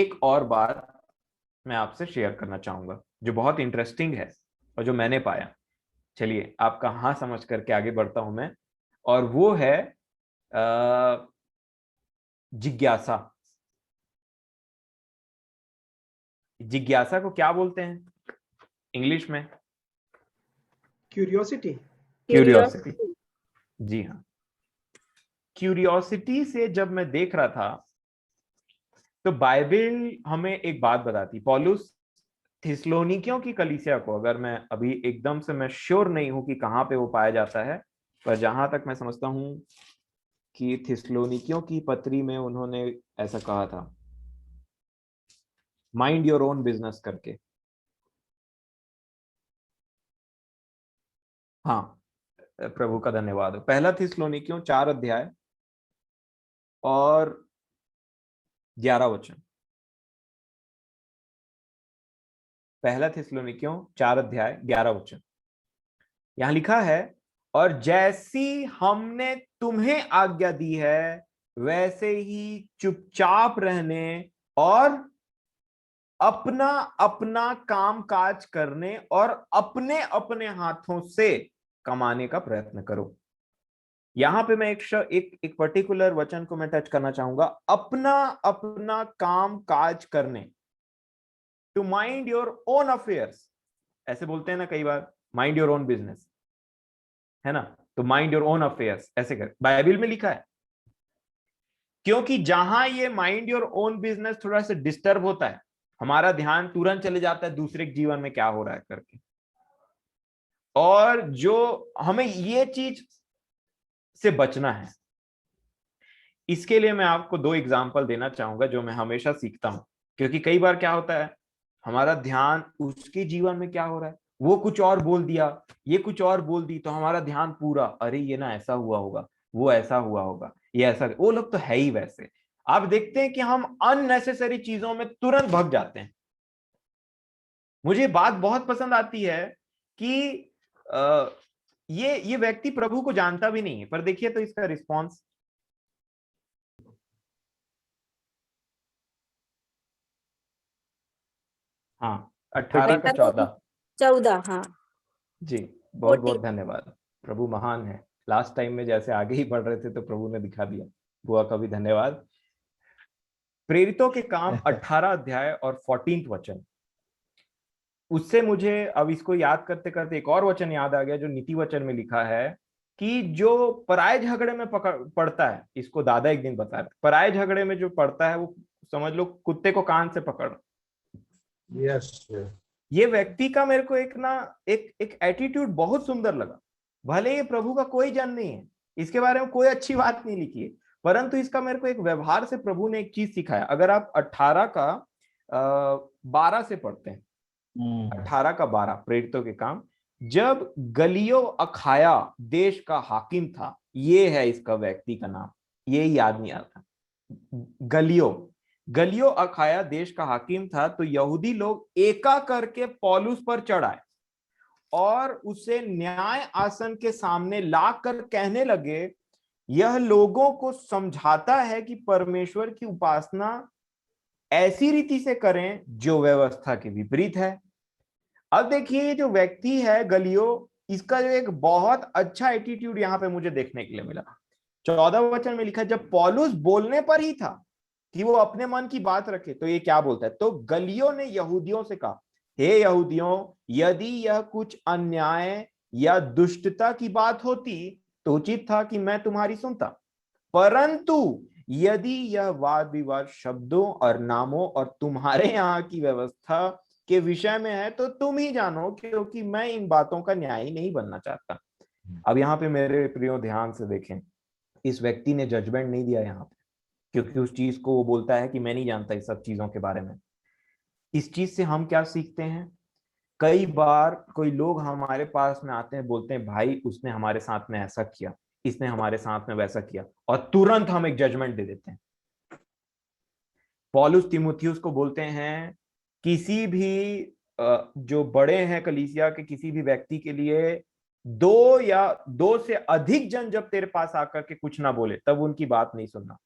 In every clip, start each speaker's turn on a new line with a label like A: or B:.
A: एक और बात मैं आपसे शेयर करना चाहूंगा जो बहुत इंटरेस्टिंग है और जो मैंने पाया। चलिए आपका हाँ समझ करके आगे बढ़ता हूं मैं। और वो है जिज्ञासा। जिज्ञासा को क्या बोलते हैं इंग्लिश में?
B: क्यूरियोसिटी।
A: क्यूरियोसिटी। जी हाँ। क्यूरियोसिटी से जब मैं देख रहा था तो बाइबल हमें एक बात बताती। पौलुस थिस्सलुनीकियों की कलीसिया को, अगर मैं अभी एकदम से मैं श्योर नहीं हूं कि कहाँ पे वो पाया जाता है, पर जहां तक मैं समझता हूं कि थिस्सलुनीकियों की पत्री में उन्होंने ऐसा कहा था, माइंड योर ओन बिजनेस करके। हाँ, प्रभु का धन्यवाद हो। पहला थिस्सलुनीकियों 4 अध्याय और 11 वचन। पहला थिस्सलुनीकियों 4 अध्याय 11 वचन। यहां लिखा है, और जैसी हमने तुम्हें आज्ञा दी है वैसे ही चुपचाप रहने और अपना अपना काम काज करने और अपने अपने हाथों से कमाने का प्रयत्न करो। यहां पे मैं एक पर्टिकुलर वचन को मैं टच करना चाहूंगा, अपना अपना काम काज करने। To mind your own affairs, ऐसे बोलते हैं ना कई बार, माइंड योर ओन बिजनेस, है ना? तो माइंड योर ओन अफेयर्स ऐसे कर बाइबल में लिखा है। क्योंकि जहां ये माइंड योर ओन बिजनेस थोड़ा सा डिस्टर्ब होता है, हमारा ध्यान तुरंत चले जाता है दूसरे के जीवन में क्या हो रहा है करके। और जो हमें ये चीज से बचना है, इसके लिए मैं आपको 2 एग्जाम्पल देना चाहूंगा जो मैं हमेशा सीखता हूं। क्योंकि कई बार क्या होता है, हमारा ध्यान उसके जीवन में क्या हो रहा है, वो कुछ और बोल दिया, ये कुछ और बोल दी, तो हमारा ध्यान पूरा, अरे ये ना ऐसा हुआ होगा, वो ऐसा हुआ होगा, ये ऐसा, वो लोग तो है ही वैसे। आप देखते हैं कि हम अननेसेसरी चीजों में तुरंत भग जाते हैं। मुझे बात बहुत पसंद आती है कि ये व्यक्ति प्रभु को जानता भी नहीं है, पर देखिए तो इसका रिस्पॉन्स। हाँ, 18 का 14।
C: 14, हाँ।
A: जी, बहुत
C: 14।
A: बहुत धन्यवाद। प्रभु महान है। लास्ट टाइम में जैसे आगे ही बढ़ रहे थे तो प्रभु ने दिखा दिया। बुआ का भी धन्यवाद। प्रेरितों के काम 18 अध्याय और 14 वचन। उससे मुझे अब इसको याद करते करते एक और वचन याद आ गया जो नीति वचन में लिखा है कि जो पराये झगड़े में पड़ता है, इसको दादा एक दिन बता रहे, पराये झगड़े में जो पड़ता है वो समझ लो कुत्ते को कान से पकड़।
D: यस।
A: ये व्यक्ति का मेरे को एक एटीट्यूड बहुत सुंदर लगा। भले ये प्रभु का कोई जन नहीं है, इसके बारे में कोई अच्छी बात नहीं लिखी है, परंतु इसका मेरे को एक व्यवहार से प्रभु ने एक चीज सिखाया। अगर आप 18 का 12 से पढ़ते हैं, 18 का 12 प्रेरितों के काम, जब गलियो अखाया देश का हाकिम था, ये है इसका व्यक्ति का नाम, ये याद नहीं आता। गलियो गलियो अखाया देश का हाकिम था, तो यहूदी लोग एका करके पौलुस पर चढ़ाए और उसे न्याय आसन के सामने लाकर कहने लगे, यह लोगों को समझाता है कि परमेश्वर की उपासना ऐसी रीति से करें जो व्यवस्था के विपरीत है। अब देखिए ये जो व्यक्ति है गलियो, इसका जो एक बहुत अच्छा एटीट्यूड यहां पे मुझे देखने के लिए मिला। 14 वचन में लिखा, जब पौलुस बोलने पर ही था कि वो अपने मन की बात रखे, तो ये क्या बोलता है, तो गलियो ने यहूदियों से कहा, हे यहूदियों, यदि यह कुछ अन्याय या दुष्टता की बात होती तो उचित था कि मैं तुम्हारी सुनता, परंतु यदि यह वाद विवाद शब्दों और नामों और तुम्हारे यहाँ की व्यवस्था के विषय में है तो तुम ही जानो, क्योंकि मैं इन बातों का न्यायी नहीं बनना चाहता। अब यहाँ पे मेरे प्रियो ध्यान से देखें, इस व्यक्ति ने जजमेंट नहीं दिया यहाँ पे, क्योंकि उस चीज को वो बोलता है कि मैं नहीं जानता इस सब चीजों के बारे में। इस चीज से हम क्या सीखते हैं, कई बार कोई लोग हमारे पास में आते हैं, बोलते हैं भाई उसने हमारे साथ में ऐसा किया, इसने हमारे साथ में वैसा किया, और तुरंत हम एक जजमेंट दे देते हैं। पौलुस तीमुथियुस को बोलते हैं, किसी भी जो बड़े हैं कलीसिया के किसी भी व्यक्ति के लिए, 2 या 2 से अधिक जन जब तेरे पास आकर के कुछ ना बोले तब उनकी बात नहीं सुनना।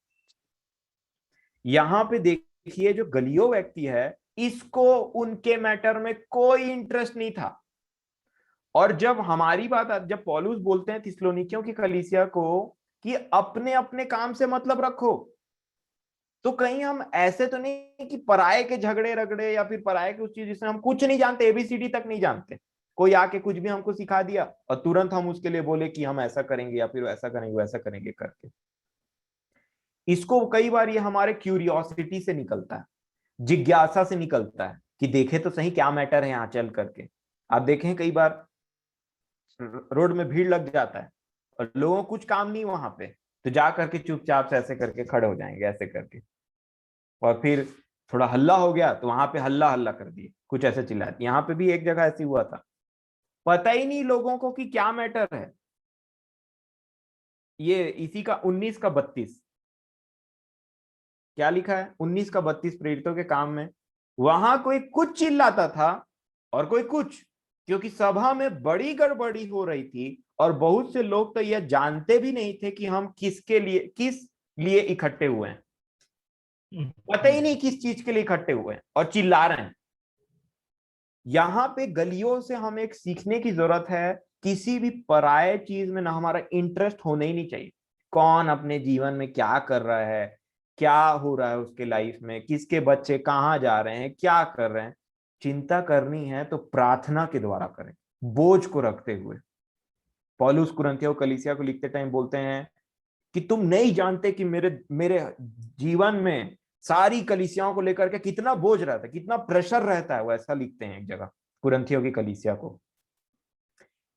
A: यहां पे देख देखिए जो गलियो व्यक्ति है, इसको उनके मैटर में कोई इंटरेस्ट नहीं था। और जब हमारी जब पौलुस बोलते हैं थिस्सलुनीकियों की कलीसिया को कि अपने अपने काम से मतलब रखो, तो कहीं हम ऐसे तो नहीं कि पराये के झगड़े रगड़े या फिर पराये के उस चीज जिसमें हम कुछ नहीं जानते, एबीसीडी तक नहीं जानते, कोई आके कुछ भी हमको सिखा दिया और तुरंत हम उसके लिए बोले कि हम ऐसा करेंगे या फिर ऐसा करेंगे वैसा करेंगे करके। इसको कई बार ये हमारे क्यूरियोसिटी से निकलता है, जिज्ञासा से निकलता है कि देखे तो सही क्या मैटर है यहाँ चल करके। आप देखें कई बार रोड में भीड़ लग जाता है और लोगों को कुछ काम नहीं वहां पे, तो जा करके चुपचाप से ऐसे करके खड़े हो जाएंगे ऐसे करके, और फिर थोड़ा हल्ला हो गया तो वहां पे हल्ला हल्ला कर दिए, कुछ ऐसे चिल्लाए। यहाँ पे भी एक जगह ऐसी हुआ था, पता ही नहीं लोगों को कि क्या मैटर है। ये इसी का 19 का 32 क्या लिखा है, 19 का 32 प्रेरितों के काम में। वहां कोई कुछ चिल्लाता था और कोई कुछ, क्योंकि सभा में बड़ी गड़बड़ी हो रही थी और बहुत से लोग तो यह जानते भी नहीं थे कि हम किस लिए इकट्ठे हुए हैं, पता ही नहीं किस चीज के लिए इकट्ठे हुए हैं और चिल्ला रहे हैं। यहां पे गलियों से हमें एक सीखने की जरूरत है, किसी भी पराये चीज में ना हमारा इंटरेस्ट होना ही नहीं चाहिए। कौन अपने जीवन में क्या कर रहा है, क्या हो रहा है उसके लाइफ में, किसके बच्चे कहाँ जा रहे हैं, क्या कर रहे हैं, चिंता करनी है तो प्रार्थना के द्वारा करें, बोझ को रखते हुए। पौलुस कुरिन्थियों कलीसिया को लिखते टाइम बोलते हैं कि तुम नहीं जानते कि मेरे मेरे जीवन में सारी कलीसियाओं को लेकर के कितना बोझ रहता है, कितना प्रेशर रहता है। वो ऐसा लिखते हैं एक जगह कुरिन्थियों की कलीसिया को।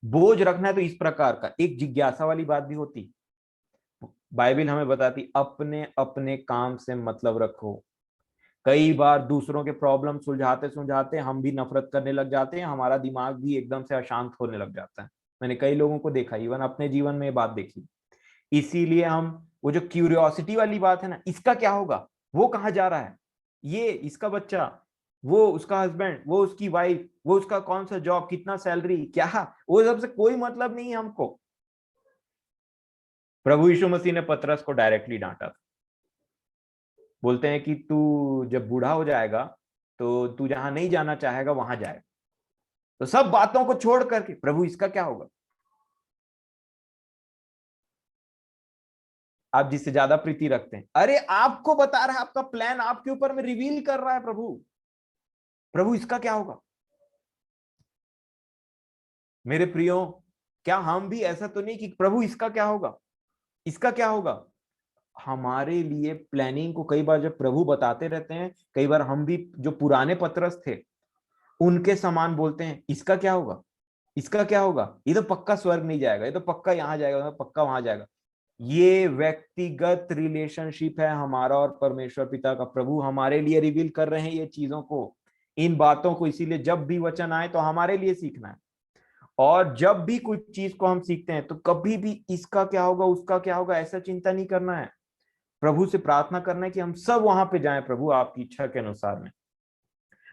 A: बोझ रखना है तो इस प्रकार का, एक जिज्ञासा वाली बात भी होती। बाइबल हमें बताती अपने अपने काम से मतलब रखो। कई बार दूसरों के प्रॉब्लम सुलझाते सुलझाते हम भी नफरत करने लग जाते हैं, हमारा दिमाग भी एकदम से अशांत होने लग जाता है। मैंने कई लोगों को देखा, इवन अपने जीवन में ये बात देखी। इसीलिए हम वो जो क्यूरियोसिटी वाली बात है ना, इसका क्या होगा, वो कहाँ जा रहा है, ये इसका बच्चा, वो उसका हस्बैंड, वो उसकी वाइफ, वो उसका कौन सा जॉब, कितना सैलरी, क्या, वो सबसे कोई मतलब नहीं है हमको। प्रभु यीशु मसीह ने पतरस को डायरेक्टली डांटा था। बोलते हैं कि तू जब बूढ़ा हो जाएगा तो तू जहां नहीं जाना चाहेगा वहां जाएगा। तो सब बातों को छोड़ करके प्रभु इसका क्या होगा, आप जिससे ज्यादा प्रीति रखते हैं, अरे आपको बता रहा है, आपका प्लान आपके ऊपर में रिवील कर रहा है प्रभु, प्रभु इसका क्या होगा। मेरे प्रियो, क्या हम भी ऐसा तो नहीं कि प्रभु इसका क्या होगा, इसका क्या होगा। हमारे लिए प्लानिंग को कई बार जब प्रभु बताते रहते हैं, कई बार हम भी जो पुराने पतरस थे उनके समान बोलते हैं, इसका क्या होगा, इसका क्या होगा, ये तो पक्का स्वर्ग नहीं जाएगा, ये तो पक्का यहां जाएगा, पक्का वहां जाएगा। ये व्यक्तिगत रिलेशनशिप है हमारा और परमेश्वर पिता का। प्रभु हमारे लिए रिवील कर रहे हैं ये चीजों को, इन बातों को। इसीलिए जब भी वचन आए तो हमारे लिए सीखना है। और जब भी कुछ चीज को हम सीखते हैं तो कभी भी इसका क्या होगा, उसका क्या होगा, ऐसा चिंता नहीं करना है। प्रभु से प्रार्थना करना है कि हम सब वहां पे जाएं प्रभु आपकी इच्छा के अनुसार में।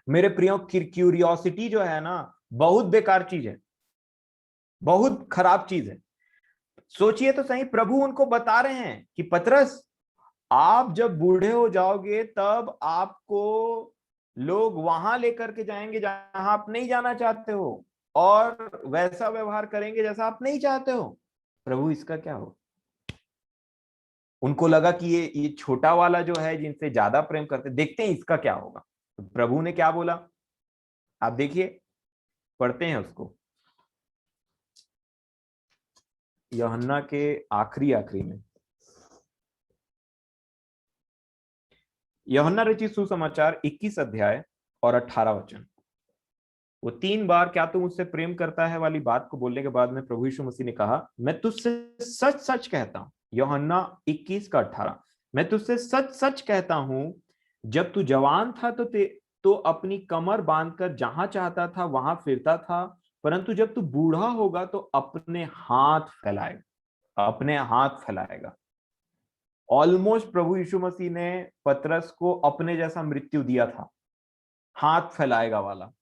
A: मेरे प्रियो, क्यूरियोसिटी जो है ना, बहुत बेकार चीज है, बहुत खराब चीज है। सोचिए तो सही, प्रभु उनको बता रहे हैं कि पतरस, आप जब बूढ़े हो जाओगे तब आपको लोग वहां लेकर के जाएंगे जहां आप नहीं जाना चाहते हो, और वैसा व्यवहार करेंगे जैसा आप नहीं चाहते हो। प्रभु इसका क्या हो। उनको लगा कि ये छोटा वाला जो है जिनसे ज्यादा प्रेम करते, देखते हैं इसका क्या होगा। तो प्रभु ने क्या बोला, आप देखिए, पढ़ते हैं उसको यूहन्ना के आखिरी आखिरी में। यूहन्ना रचित सुसमाचार 21 अध्याय और 18 वचन। वो 3 बार क्या तू मुझसे प्रेम करता है वाली बात को बोलने के बाद में प्रभु यीशु मसीह ने कहा, मैं तुझसे सच सच कहता हूं, यूहन्ना 21 का 18, मैं तुझसे सच सच कहता हूं, जब तू जवान था तो अपनी कमर बांधकर जहां चाहता था वहां फिरता था, परंतु जब तू बूढ़ा होगा तो अपने हाथ फैलाएगा, अपने हाथ फैलाएगा। ऑलमोस्ट प्रभु यीशु मसीह ने पतरस को अपने जैसा मृत्यु दिया था, हाथ फैलाएगा वाला।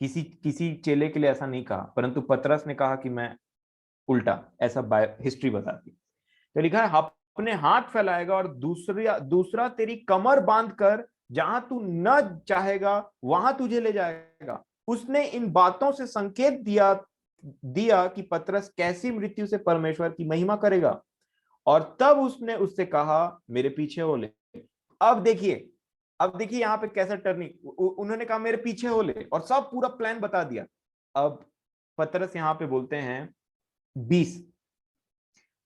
A: किसी किसी चेले के लिए ऐसा नहीं कहा, परंतु पतरस ने कहा कि मैं उल्टा, ऐसा हिस्ट्री बताती। तो लिखा है अपने हाथ फैलाएगा और दूसरा तेरी कमर बांधकर जहां तू न चाहेगा वहां तुझे ले जाएगा। उसने इन बातों से संकेत दिया दिया कि पतरस कैसी मृत्यु से परमेश्वर की महिमा करेगा। और तब उसने उससे कहा, मेरे पीछे हो ले। अब देखिए, अब देखिए यहाँ पे कैसा टर्निंग, उन्होंने कहा मेरे पीछे हो ले, और सब पूरा प्लान बता दिया। अब पतरस यहाँ पे बोलते हैं 20,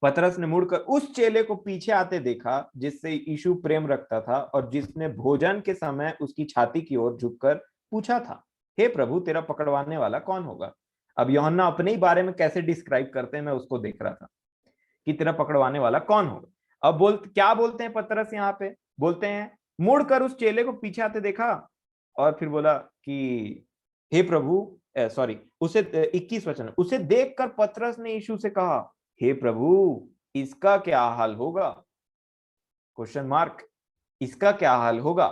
A: पतरस ने मुड़कर उस चेले को पीछे आते देखा जिससे यीशु प्रेम रखता था और जिसने भोजन के समय उसकी छाती की ओर झुककर पूछा था, हे प्रभु, तेरा पकड़वाने वाला कौन होगा। अब यूहन्ना अपने ही बारे में कैसे डिस्क्राइब करते हैं, मैं उसको देख रहा था कि तेरा पकड़वाने वाला कौन होगा। अब क्या बोलते हैं पतरस यहाँ पे, बोलते हैं मुड़कर उस चेले को पीछे आते देखा और फिर बोला कि हे प्रभु, सॉरी, उसे 21 वचन, उसे देखकर पतरस ने यीशु से कहा, हे प्रभु, इसका क्या हाल होगा। क्वेश्चन मार्क, इसका क्या हाल होगा।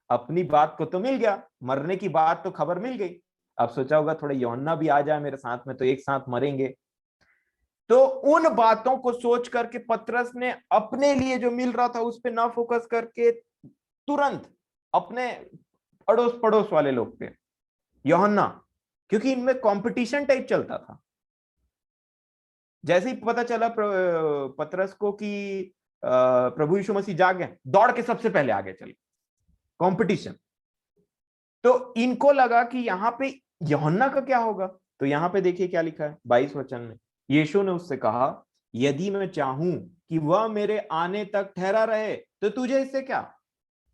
A: अपनी बात को तो मिल गया, मरने की बात तो खबर मिल गई। अब सोचा होगा थोड़ा यूहन्ना भी आ जाए मेरे साथ में तो एक साथ मरेंगे। तो उन बातों को सोच करके पतरस ने अपने लिए जो मिल रहा था उस पर ना फोकस करके तुरंत अपने अड़ोस पड़ोस वाले लोग पे, यूहन्ना, क्योंकि इनमें कंपटीशन टाइप चलता था। जैसे ही पता चला पतरस को कि प्रभु यीशु मसीह जाग गए, दौड़ के सबसे पहले आगे चले, कंपटीशन। तो इनको लगा कि यहाँ पे यूहन्ना का क्या होगा। तो यहाँ पे देखिए क्या लिखा है 22 वचन में, यीशु ने उससे कहा, यदि मैं चाहूं कि वह मेरे आने तक ठहरा रहे तो तुझे इससे क्या।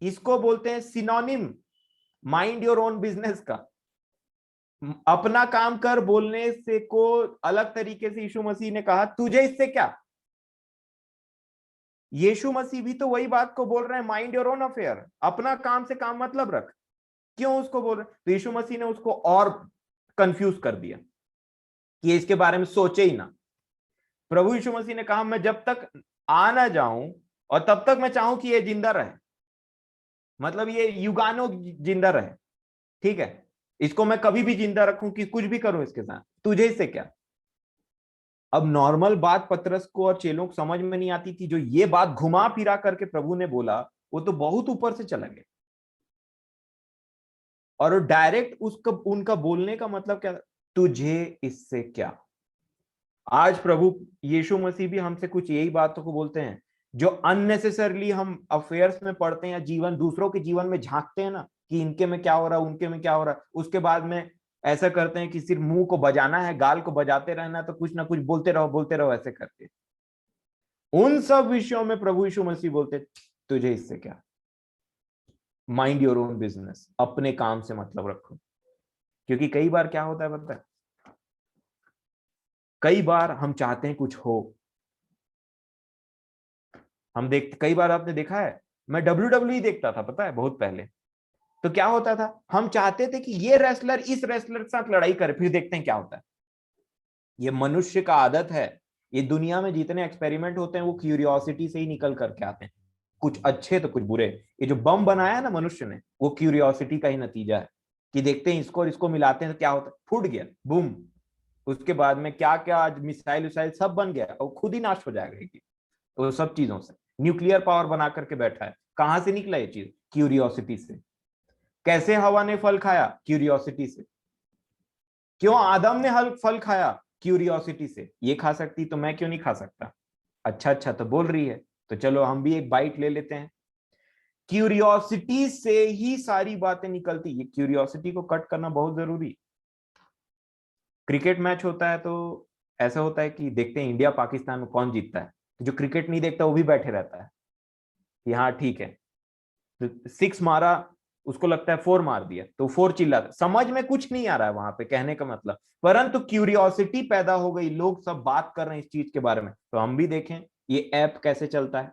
A: इसको बोलते हैं synonym mind your own business का। अपना काम कर बोलने से को अलग तरीके से यीशु मसीह ने कहा, तुझे इससे क्या। यीशु मसीह भी तो वही बात को बोल रहे हैं, माइंड योर ओन अफेयर, अपना काम से काम मतलब रख। क्यों उसको बोल रहे, तो यीशु मसीह ने उसको और कंफ्यूज कर दिया कि इसके बारे में सोचे ही ना। प्रभु यीशु मसीह ने कहा, मैं जब तक आ ना जाऊं और तब तक मैं चाहूं कि ये जिंदा रहे, मतलब ये युगानो जिंदा रहे, ठीक है, इसको मैं कभी भी जिंदा रखूं कि कुछ भी करूं इसके साथ, तुझे इससे क्या। अब नॉर्मल बात पतरस को और चेलों को समझ में नहीं आती थी, जो ये बात घुमा फिरा करके प्रभु ने बोला वो तो बहुत ऊपर से चला गया। और डायरेक्ट उसका उनका बोलने का मतलब क्या, तुझे इससे क्या। आज प्रभु यीशु मसीह भी हमसे कुछ यही बातों को बोलते हैं, जो अननेसेसरली हम अफेयर्स में पढ़ते हैं या जीवन दूसरों के जीवन में झांकते हैं ना, कि इनके में क्या हो रहा है, उनके में क्या हो रहा है, उसके बाद में ऐसा करते हैं कि सिर्फ मुंह को बजाना है, गाल को बजाते रहना, तो कुछ ना कुछ बोलते रहो ऐसे करके। उन सब विषयों में प्रभु यीशु मसीह बोलते, तुझे इससे क्या, माइंड योर ओन बिजनेस, अपने काम से मतलब रखो। क्योंकि कई बार क्या होता है पता है, कई बार हम चाहते हैं कुछ हो, हम देखते, कई बार आपने देखा है, मैं WWE देखता था पता है बहुत पहले। तो क्या होता था, हम चाहते थे कि ये रेसलर इस रेसलर के साथ लड़ाई करे, फिर देखते हैं क्या होता है। ये मनुष्य का आदत है, ये दुनिया में जितने एक्सपेरिमेंट होते हैं वो क्यूरियोसिटी से ही निकल करके आते हैं, कुछ अच्छे तो कुछ बुरे। ये जो बम बनाया है ना मनुष्य ने, वो क्यूरियोसिटी का ही नतीजा है, कि देखते हैं इसको और इसको मिलाते हैं तो क्या होता है, फूट गया, बूम। उसके बाद में क्या क्या आज मिसाइल विसाइल सब बन गया और खुद ही नाश हो जाएगा। तो सब चीजों से न्यूक्लियर पावर बना करके बैठा है। कहां से निकला ये चीज, क्यूरियोसिटी से। कैसे हवा ने फल खाया, क्यूरियोसिटी से। क्यों आदम ने हल फल खाया, क्यूरियोसिटी से। ये खा सकती तो मैं क्यों नहीं खा सकता, अच्छा अच्छा तो बोल रही है, तो चलो हम भी एक बाइट ले लेते हैं। क्यूरियोसिटी से ही सारी बातें निकलती, ये क्यूरियोसिटी को कट करना बहुत जरूरी। क्रिकेट मैच होता है तो ऐसा होता है कि देखते हैं इंडिया पाकिस्तान में कौन जीतता है, जो क्रिकेट नहीं देखता वो भी बैठे रहता है कि हाँ ठीक है, तो 6 मारा, उसको लगता है 4 मार दिया तो 4 चिल्लाता, समझ में कुछ नहीं आ रहा है वहां पे कहने का मतलब, परंतु क्यूरियोसिटी पैदा हो गई, लोग सब बात कर रहे हैं इस चीज के बारे में, तो हम भी देखें ये ऐप कैसे चलता है,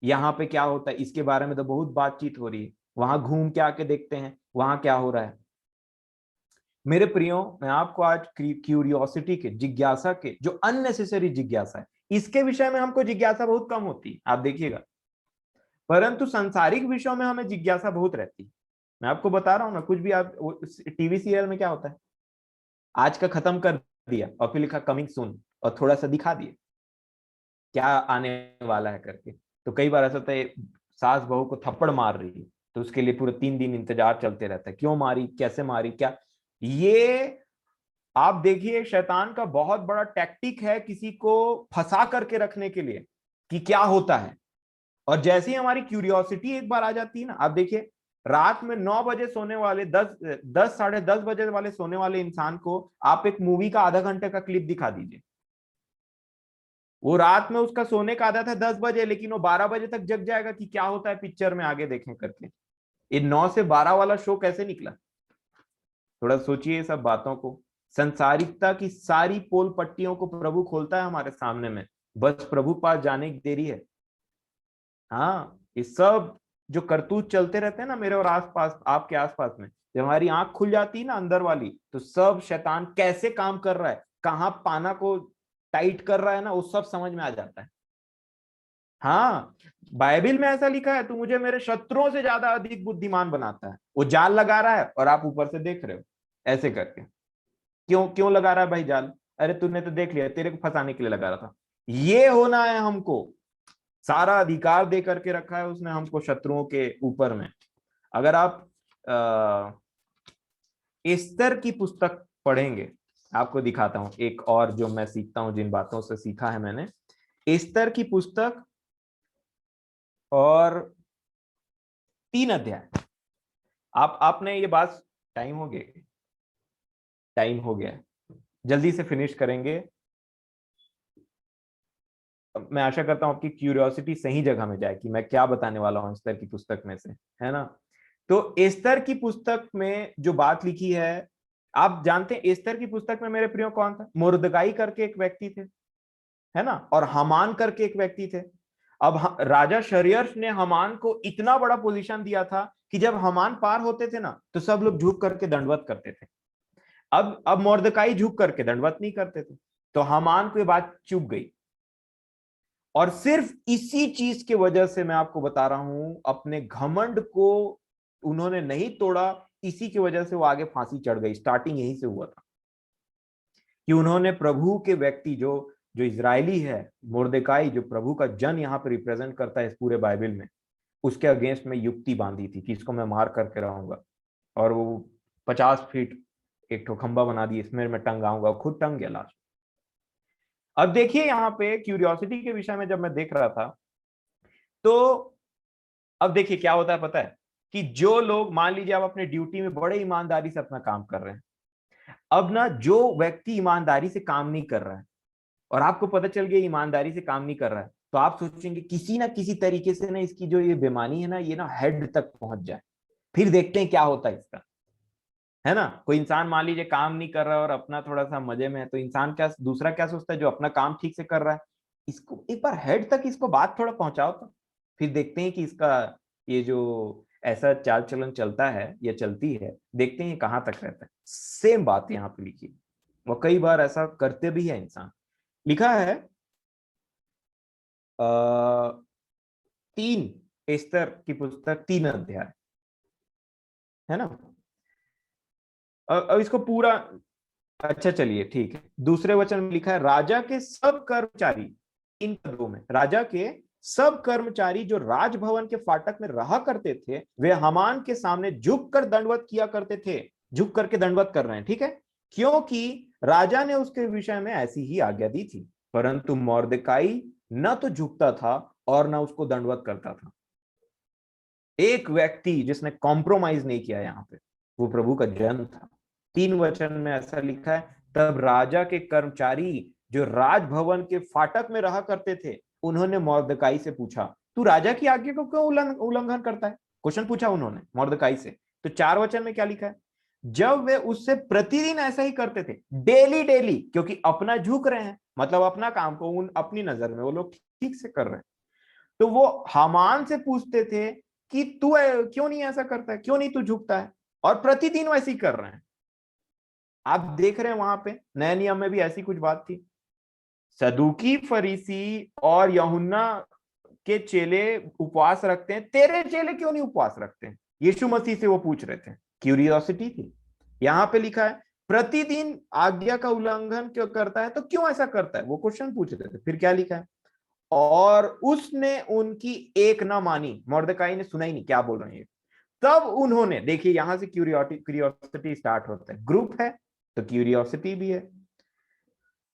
A: यहाँ पे क्या होता है, इसके बारे में तो बहुत बातचीत हो रही है, वहां घूम के आके देखते हैं वहां क्या हो रहा है। मेरे प्रियो, मैं आपको आज क्यूरियोसिटी के, जिज्ञासा के, जो अननेसेसरी जिज्ञासा है, इसके विषय में हमको जिज्ञासा बहुत कम होती है, आप देखिएगा, परंतु सांसारिक विषयों में हमें जिज्ञासा बहुत रहती है। मैं आपको बता रहा हूं ना, कुछ भी आप टीवी सीरियल में क्या होता है, आज का खत्म कर दिया और फिर लिखा कमिंग सून और थोड़ा सा दिखा दिया क्या आने वाला है करके। तो कई बार ऐसा होता है, सास बहू को थप्पड़ मार रही है, तो उसके लिए पूरे 3 दिन इंतजार चलते रहता है, क्यों मारी, कैसे मारी, क्या। ये आप देखिए शैतान का बहुत बड़ा टैक्टिक है किसी को फंसा करके रखने के लिए कि क्या होता है। और जैसे ही हमारी क्यूरियोसिटी एक बार आ जाती है ना, आप देखिए रात में 9 बजे सोने वाले 10 साढ़े 10 बजे वाले सोने वाले इंसान को आप एक मूवी का आधा घंटे का क्लिप दिखा दीजिए, वो रात में उसका सोने का आदत है 10 बजे, लेकिन वो 12 बजे तक जग जाएगा कि क्या होता है पिक्चर में आगे देखें करके। ये 9 से 12 वाला शो कैसे निकला, थोड़ा सोचिए सब बातों को। संसारिकता की सारी पोल पट्टियों को प्रभु खोलता है हमारे सामने में, बस प्रभु पास जाने की देरी है। हाँ, ये सब जो करतूत चलते रहते हैं ना मेरे और आसपास, आपके आसपास में, जब हमारी आंख खुल जाती है ना अंदर वाली, तो सब शैतान कैसे काम कर रहा है, कहाँ पाना को टाइट कर रहा है ना, वो सब समझ में आ जाता है। हाँ, बाइबल में ऐसा लिखा है, तू मुझे मेरे शत्रुओं से ज्यादा अधिक बुद्धिमान बनाता है। वो जाल लगा रहा है और आप ऊपर से देख रहे हो ऐसे करके। क्यों क्यों लगा रहा है भाई जाल? अरे तूने तो देख लिया, तेरे को फंसाने के लिए लगा रहा था। ये होना है हमको, सारा अधिकार दे करके रखा है उसने हमको शत्रुओं के ऊपर में। अगर आप एस्तर की पुस्तक पढ़ेंगे, आपको दिखाता हूं एक और जो मैं सीखता हूं, जिन बातों से सीखा है मैंने। एस्तर की पुस्तक और 3 अध्याय। आपने ये बात, टाइम हो गया, टाइम हो गया, जल्दी से फिनिश करेंगे। मैं आशा करता हूं आपकी क्यूरियोसिटी सही जगह में जाए कि मैं क्या बताने वाला हूं एस्तर की पुस्तक में से, है ना। तो एस्तर की पुस्तक में जो बात लिखी है, आप जानते हैं एस्तर की पुस्तक में मेरे प्रियो कौन था? मुर्दगाई करके एक व्यक्ति थे, है ना, और हमान करके एक व्यक्ति थे। अब राजा शरियर्स ने हमान को इतना बड़ा पोजीशन दिया था कि जब हमान पार होते थे ना, तो सब लोग झुक करके दंडवत करते थे। अब मुर्दगाई झुक करके दंडवत नहीं करते थे, तो हमान को ये बात चुभ गई। और सिर्फ इसी चीज की वजह से मैं आपको बता रहा हूं, अपने घमंड को उन्होंने नहीं तोड़ा, इसी की वजह से वो आगे फांसी चढ़ गई। स्टार्टिंग यहीं से हुआ था कि उन्होंने प्रभु के व्यक्ति जो जो इजरायली है, मुर्देकाई, जो प्रभु का जन यहाँ पे रिप्रेजेंट करता है इस पूरे बाइबल में, उसके अगेंस्ट में युक्ति बांधी थी कि इसको मैं मार करके रहूंगा। और वो 50 फीट एक ठो खंबा बना दिया, इसमें मैं टंगाऊंगा, खुद टंग गया लास्ट। अब देखिए यहाँ पे क्यूरियोसिटी के विषय में जब मैं देख रहा था, तो अब देखिए क्या होता है पता है, कि जो लोग, मान लीजिए आप अपने ड्यूटी में बड़े ईमानदारी से अपना काम कर रहे हैं, अब ना जो व्यक्ति ईमानदारी से काम नहीं कर रहा है और आपको पता चल गया ईमानदारी से काम नहीं कर रहा है, तो आप सोचेंगे किसी ना किसी तरीके से ना इसकी जो ये बेईमानी है ना, ये ना हेड तक पहुंच जाए, फिर देखते हैं क्या होता है इसका, है ना। कोई इंसान मान लीजिए काम नहीं कर रहा है और अपना थोड़ा सा मजे में है, तो इंसान क्या, दूसरा क्या सोचता है, जो अपना काम ठीक से कर रहा है, इसको एक बार हेड तक इसको बात थोड़ा पहुंचाओ, तो फिर देखते हैं कि इसका ये जो ऐसा चाल चलन चलता है या चलती है, देखते हैं कहाँ तक रहता है। सेम बात यहाँ पे लिखी है, वो कई बार ऐसा करते भी है इंसान। लिखा है 3 एस्तर की पुस्तक 3 अध्याय, है ना। अब इसको पूरा, अच्छा चलिए ठीक है। दूसरे वचन में लिखा है, राजा के सब कर्मचारी, इन पदों में, राजा के सब कर्मचारी जो राजभवन के फाटक में रहा करते थे, वे हामान के सामने झुक कर दंडवत किया करते थे। झुक करके दंडवत कर रहे हैं, ठीक है, क्योंकि राजा ने उसके विषय में ऐसी ही आज्ञा दी थी। परंतु मोर्देकाई न तो झुकता था और न उसको दंडवत करता था। एक व्यक्ति जिसने कॉम्प्रोमाइज नहीं किया यहाँ पे, वो प्रभु का जन था। 3 वचन में ऐसा लिखा है, तब राजा के कर्मचारी जो राजभवन के फाटक में रहा करते थे, उन्होंने मोर्दकाई से पूछा, तू राजा की आज्ञा को क्यों उल्लंघन करता है? क्वेश्चन पूछा उन्होंने मोर्दकाई से। तो 4 वचन में क्या लिखा है, जब वे उससे प्रतिदिन ऐसा ही करते थे, डेली डेली, क्योंकि अपना झुक रहे हैं, मतलब अपना काम को अपनी नजर में वो लोग ठीक से कर रहे हैं, तो वो हामान से पूछते थे कि तू क्यों नहीं ऐसा करता है, क्यों नहीं तू झुकता है, और प्रतिदिन वैसे ही कर रहे हैं। आप देख रहे हैं वहां पे नए नियम में भी ऐसी कुछ बात थी। सदूकी, फरीसी और यूहन्ना के चेले उपवास रखते हैं, तेरे चेले क्यों नहीं उपवास रखते हैं? यीशु मसीह से वो पूछ रहे थे, क्यूरियोसिटी थी। यहां पे लिखा है, प्रतिदिन आज्ञा का उल्लंघन क्यों करता है, तो क्यों ऐसा करता है, वो क्वेश्चन पूछ रहे थे। फिर क्या लिखा है, और उसने उनकी एक ना मानी। मोर्देकाई ने सुना ही नहीं क्या बोल रहे हैं, तब उन्होंने, देखिए यहां से क्यूरियोसिटी स्टार्ट होता है, ग्रुप है तो क्यूरियोसिटी भी है।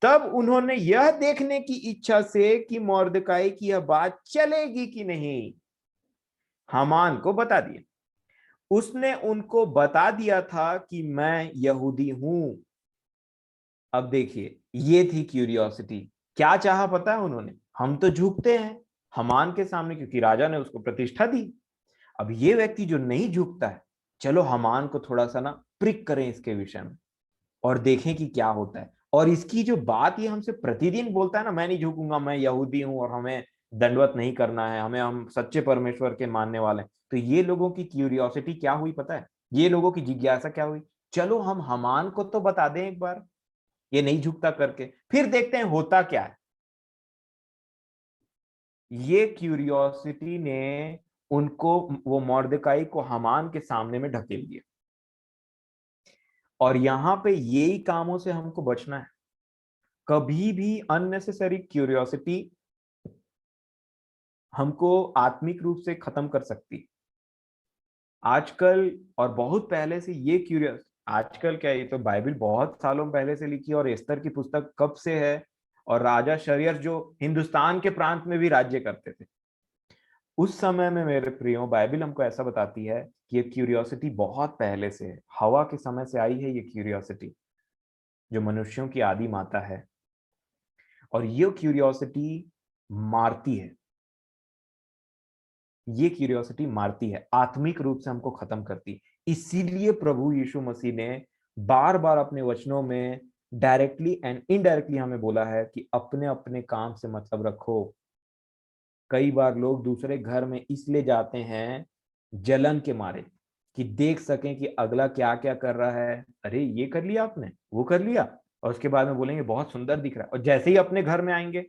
A: तब उन्होंने यह देखने की इच्छा से कि मोर्दकाई की यह बात चलेगी कि नहीं, हामान को बता दिया। उसने उनको बता दिया था कि मैं यहूदी हूं। अब देखिए, ये थी क्यूरियोसिटी। क्या चाहा पता है उन्होंने? हम तो झुकते हैं हामान के सामने, क्योंकि राजा ने उसको प्रतिष्ठा दी। अब ये व्यक्ति जो नहीं झुकता है, चलो हामान को थोड़ा सा ना प्रिक करें इसके विषय में और देखें कि क्या होता है। और इसकी जो बात ये हमसे प्रतिदिन बोलता है ना, मैं नहीं झुकूंगा, मैं यहूदी हूं और हमें दंडवत नहीं करना है, हमें, हम सच्चे परमेश्वर के मानने वाले हैं। तो ये लोगों की क्यूरियोसिटी क्या हुई पता है? ये लोगों की जिज्ञासा क्या हुई? चलो हम हामान को तो बता दें एक बार, ये नहीं झुकता करके, फिर देखते हैं होता क्या है। ये क्यूरियोसिटी ने उनको, वो मॉर्देकाई को हामान के सामने में ढकेल दिया। और यहां पे यही कामों से हमको बचना है। कभी भी अननेसेसरी क्यूरियोसिटी हमको आत्मिक रूप से खत्म कर सकती। आजकल और बहुत पहले से ये क्यूरियस, आजकल क्या, ये तो बाइबल बहुत सालों पहले से लिखी और एस्तर की पुस्तक कब से है, और राजा शरियर जो हिंदुस्तान के प्रांत में भी राज्य करते थे उस समय में, मेरे प्रियो, बाइबल हमको ऐसा बताती है कि ये क्यूरियोसिटी बहुत पहले से है, हवा के समय से आई है ये क्यूरियोसिटी, जो मनुष्यों की आदि माता है। और ये क्यूरियोसिटी मारती है, ये क्यूरियोसिटी मारती है, आत्मिक रूप से हमको खत्म करती है। इसीलिए प्रभु यीशु मसीह ने बार बार अपने वचनों में डायरेक्टली एंड इनडायरेक्टली हमें बोला है कि अपने अपने काम से मतलब रखो। कई बार लोग दूसरे घर में इसलिए जाते हैं जलन के मारे कि देख सकें कि अगला क्या क्या कर रहा है। अरे ये कर लिया आपने, वो कर लिया, और उसके बाद में बोलेंगे बहुत सुंदर दिख रहा है, और जैसे ही अपने घर में आएंगे,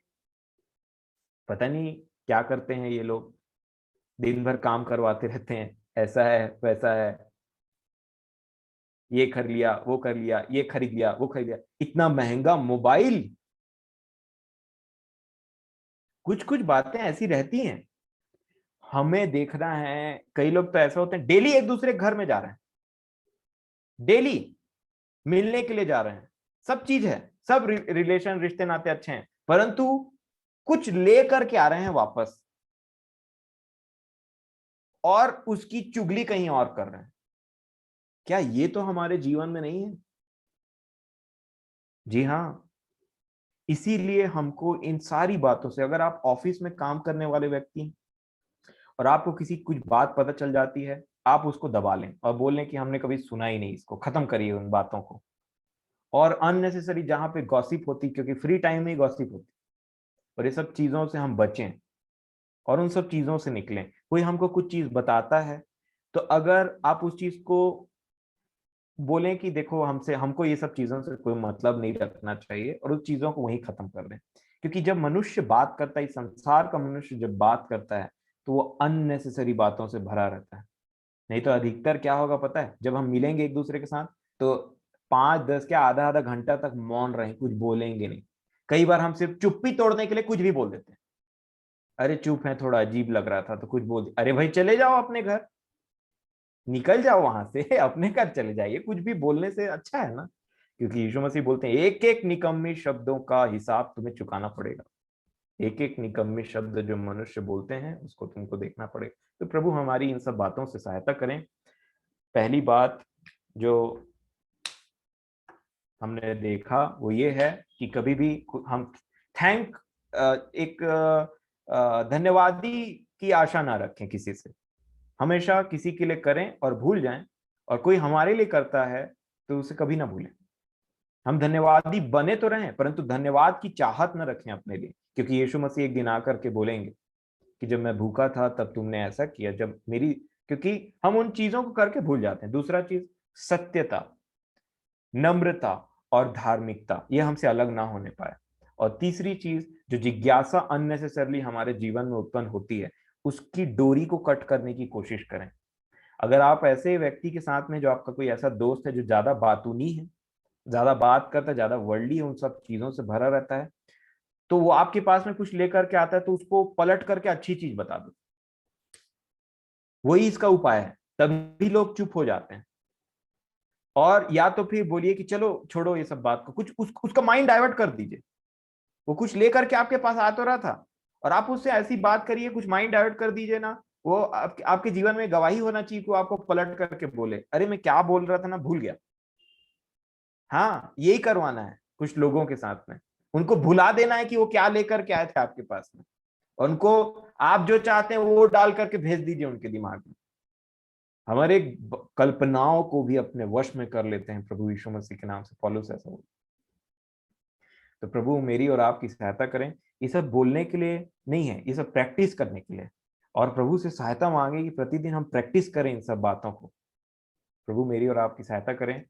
A: पता नहीं क्या करते हैं ये लोग, दिन भर काम करवाते रहते हैं, ऐसा है वैसा है, ये कर लिया वो कर लिया, ये खरीद लिया वो खरीद लिया, इतना महंगा मोबाइल। कुछ कुछ बातें ऐसी रहती हैं, हमें देखना है। कई लोग तो ऐसा होते हैं, डेली एक दूसरे के घर में जा रहे हैं, डेली मिलने के लिए जा रहे हैं, सब चीज है, सब रिलेशन, रिश्ते नाते अच्छे हैं, परंतु कुछ लेकर के आ रहे हैं वापस, और उसकी चुगली कहीं और कर रहे हैं। क्या ये तो हमारे जीवन में नहीं है? जी हाँ। इसीलिए हमको इन सारी बातों से, अगर आप ऑफिस में काम करने वाले व्यक्ति हैं और आपको किसी कुछ बात पता चल जाती है, आप उसको दबा लें और बोल लें कि हमने कभी सुना ही नहीं, इसको खत्म करिए उन बातों को। और अननेसेसरी जहां पे गॉसिप होती, क्योंकि फ्री टाइम में ही गॉसिप होती, और ये सब चीजों से हम बचें और उन सब चीजों से निकलें। कोई हमको कुछ चीज बताता है, तो अगर आप उस चीज को बोलें कि देखो, हमसे, हमको ये सब चीजों से कोई मतलब नहीं रखना चाहिए, और उस चीजों को वहीं खत्म कर दें। क्योंकि जब मनुष्य बात करता है, इस संसार का मनुष्य जब बात करता है, तो वो अननेसेसरी बातों से भरा रहता है। नहीं तो अधिकतर क्या होगा पता है, जब हम मिलेंगे एक दूसरे के साथ, तो 5-10 क्या आधा आधा घंटा तक मौन रहे, कुछ बोलेंगे नहीं। कई बार हम सिर्फ चुप्पी तोड़ने के लिए कुछ भी बोल देते हैं। अरे चुप है, थोड़ा अजीब लग रहा था तो कुछ बोल दिया। अरे भाई चले जाओ अपने घर, निकल जाओ वहां से अपने घर चले जाइए, कुछ भी बोलने से अच्छा है ना। क्योंकि यीशु मसीह बोलते हैं एक एक निकम्मी शब्दों का हिसाब तुम्हें चुकाना पड़ेगा। एक एक निकम्मी शब्द जो मनुष्य बोलते हैं उसको तुमको देखना पड़ेगा। तो प्रभु हमारी इन सब बातों से सहायता करें। पहली बात जो हमने देखा वो ये है कि कभी भी हम थैंक एक धन्यवादी की आशा ना रखें किसी से। हमेशा किसी के लिए करें और भूल जाएं, और कोई हमारे लिए करता है तो उसे कभी ना भूलें। हम धन्यवादी बने तो रहें, परंतु धन्यवाद की चाहत न रखें अपने लिए, क्योंकि यीशु मसीह एक दिन आकर के बोलेंगे कि जब मैं भूखा था तब तुमने ऐसा किया, जब मेरी, क्योंकि हम उन चीजों को करके भूल जाते हैं। दूसरा चीज, सत्यता, नम्रता और धार्मिकता, ये हमसे अलग ना होने पाए। और तीसरी चीज, जो जिज्ञासा अननेसेसरली हमारे जीवन में उत्पन्न होती है, उसकी डोरी को कट करने की कोशिश करें। अगर आप ऐसे व्यक्ति के साथ में, जो आपका कोई ऐसा दोस्त है जो ज्यादा बातूनी है, ज्यादा बात करता है, ज्यादा वर्ल्डली है, उन सब चीजों से भरा रहता है, तो वो आपके पास में कुछ लेकर के आता है तो उसको पलट करके अच्छी चीज बता दो, वही इसका उपाय है। तभी लोग चुप हो जाते हैं। और या तो फिर बोलिए कि चलो छोड़ो ये सब बात को, कुछ उसका माइंड डाइवर्ट कर दीजिए। वो कुछ लेकर के आपके पास आ तो रहा था, और आप उससे ऐसी बात करिए, कुछ माइंड डाइवर्ट कर दीजिए ना। वो आपके जीवन में गवाही होना चाहिए कि वो आपको पलट करके बोले, अरे मैं क्या बोल रहा था ना, भूल गया। हाँ, यही करवाना है कुछ लोगों के साथ में। उनको भुला देना है कि वो क्या लेकर के आए थे आपके पास में। और उनको आप जो चाहते हैं वो डाल करके भेज दीजिए उनके दिमाग में। हमारे कल्पनाओं को भी अपने वश में कर लेते हैं प्रभु यीशु मसीह के नाम से, पौलुस ऐसा बोलता है। तो प्रभु मेरी और आपकी सहायता करें। ये सब बोलने के लिए नहीं है, ये सब प्रैक्टिस करने के लिए। और प्रभु से सहायता मांगे कि प्रतिदिन हम प्रैक्टिस करें इन सब बातों को। प्रभु मेरी और आपकी सहायता करें।